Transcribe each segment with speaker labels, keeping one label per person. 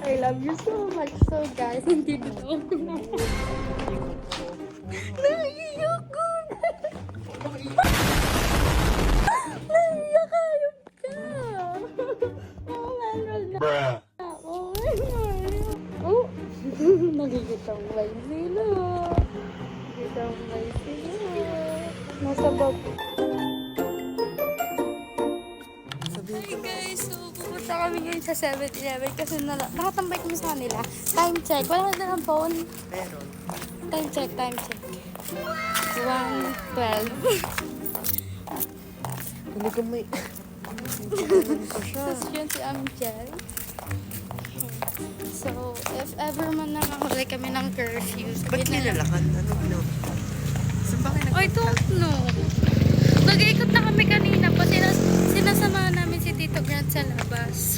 Speaker 1: I love you so much. So guys, hindi dito ako naiiyak ko. Naiiyak ayop ka. Oh, meron na. Oh, oh. Nagigitang may sila. Nagigitang may sila. Nasa bab. Hi guys, so pupunta kami ngayon sa 7-Eleven kasi nakatambay kami sa kanila. Time check. Wala na ng phone.
Speaker 2: Meron.
Speaker 1: Time check. 1:12.
Speaker 2: Hindi ko may...
Speaker 1: Tapos yun si Amjel. So, if ever man nakahuli kami ng curfews,
Speaker 2: Ba't nilalakad? Ano ginawa? Saan ba kayo
Speaker 1: I don't know. Nag-iikot na kami kanina pa. Sinasamahan namin si Tito Grant sa labas.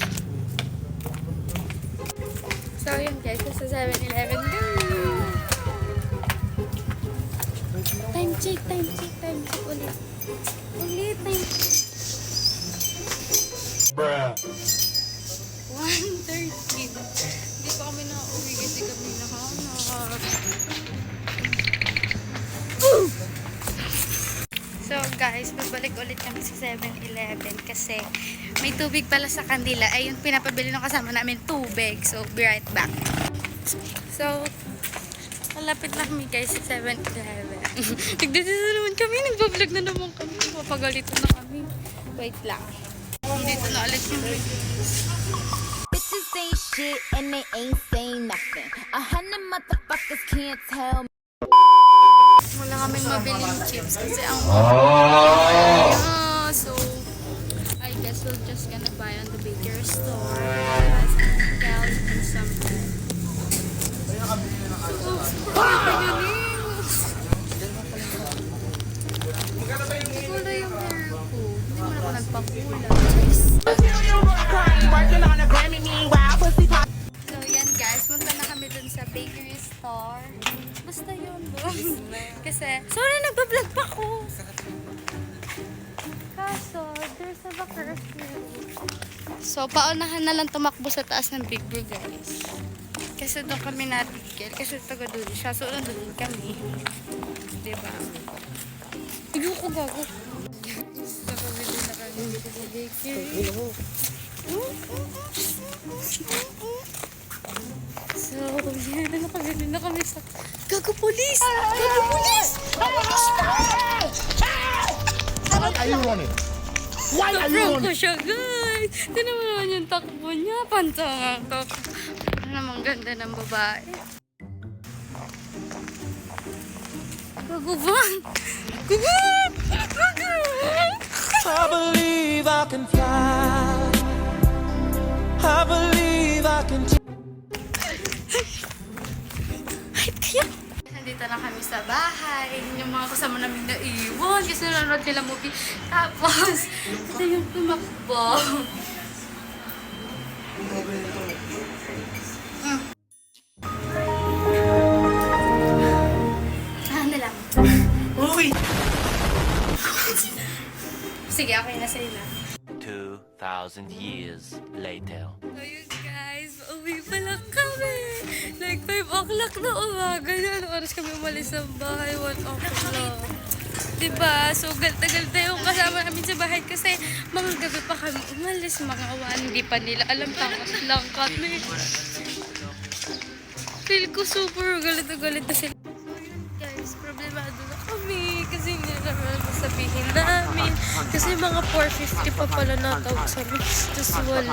Speaker 1: So, yun guys. Sa 7-Eleven kami. Time check ulit. Ulit, time check. 1:13. Hindi pa kami nakauwi kasi kami nakahanap. So guys, magbalik ulit kami sa 7-Eleven kasi may tubig pala sa kanila. Ayun, pinapabili ng kasama namin tubig. So, be right back. So, malapit na kami guys sa 7-Eleven. Nagdito na naman kami. Nagbablog na naman kami. Papagalito na kami. Wait lang. Dito na ulit yung
Speaker 3: Bitches ain't shit and they ain't saying nothing. 100 motherfuckers can't tell me.
Speaker 1: wala kaming mabiling chips kasi ang so I guess we're just gonna buy on the bakery store some cows and some bread. Wala yung hair ko. Hindi mo na ako nagpakula. So yan guys, punta na kami dun sa bakery store. Basta yun doon. Kasi, sorry, nagbablog pa ko. Kaso, there's a curfew. So, paunahan na lang tumakbo sa taas ng Big Bro, guys. Kasi doon kami natigil. Kasi taga doon siya. So, doon kami. Diba? Tigil ko gago. So, kabili na kami dito sa bakery. So, yan. Nakabili na kami sa... Gago, police! Gago, police!
Speaker 4: Why are you running? Why are you
Speaker 1: Prank ko
Speaker 4: running?
Speaker 1: siya, guys! Tinan mo naman yung takbo niya. Pantangang takbo. Ano namang ganda ng babae. Gago ba? Gago! Gago!
Speaker 5: I believe I can fly. I believe I can.
Speaker 1: Kaya, nandito na kami sa bahay. Yung mga kasama namin na iwan kasi nanonood sila movie. Tapos, ito yung tumakbo. Ano lang.
Speaker 2: Uy!
Speaker 1: Sige, okay na sa'yo na.
Speaker 6: 2,000 years later.
Speaker 1: So yun guys, uwi pala kami. Like 5 o'clock na umaga na. Anong oras kami umalis ng bahay? 1 o'clock. Diba? So tagal yung kasama namin sa bahay kasi mga gabi pa kami umalis. Mga 1, hindi pa nila alam takot lang kami. Feel ko super galit na sila. So yun guys, problemado na kami kasi hindi na naman masabihin namin. Kasi mga 450 pa pala natawag sa amin. Tapos wala.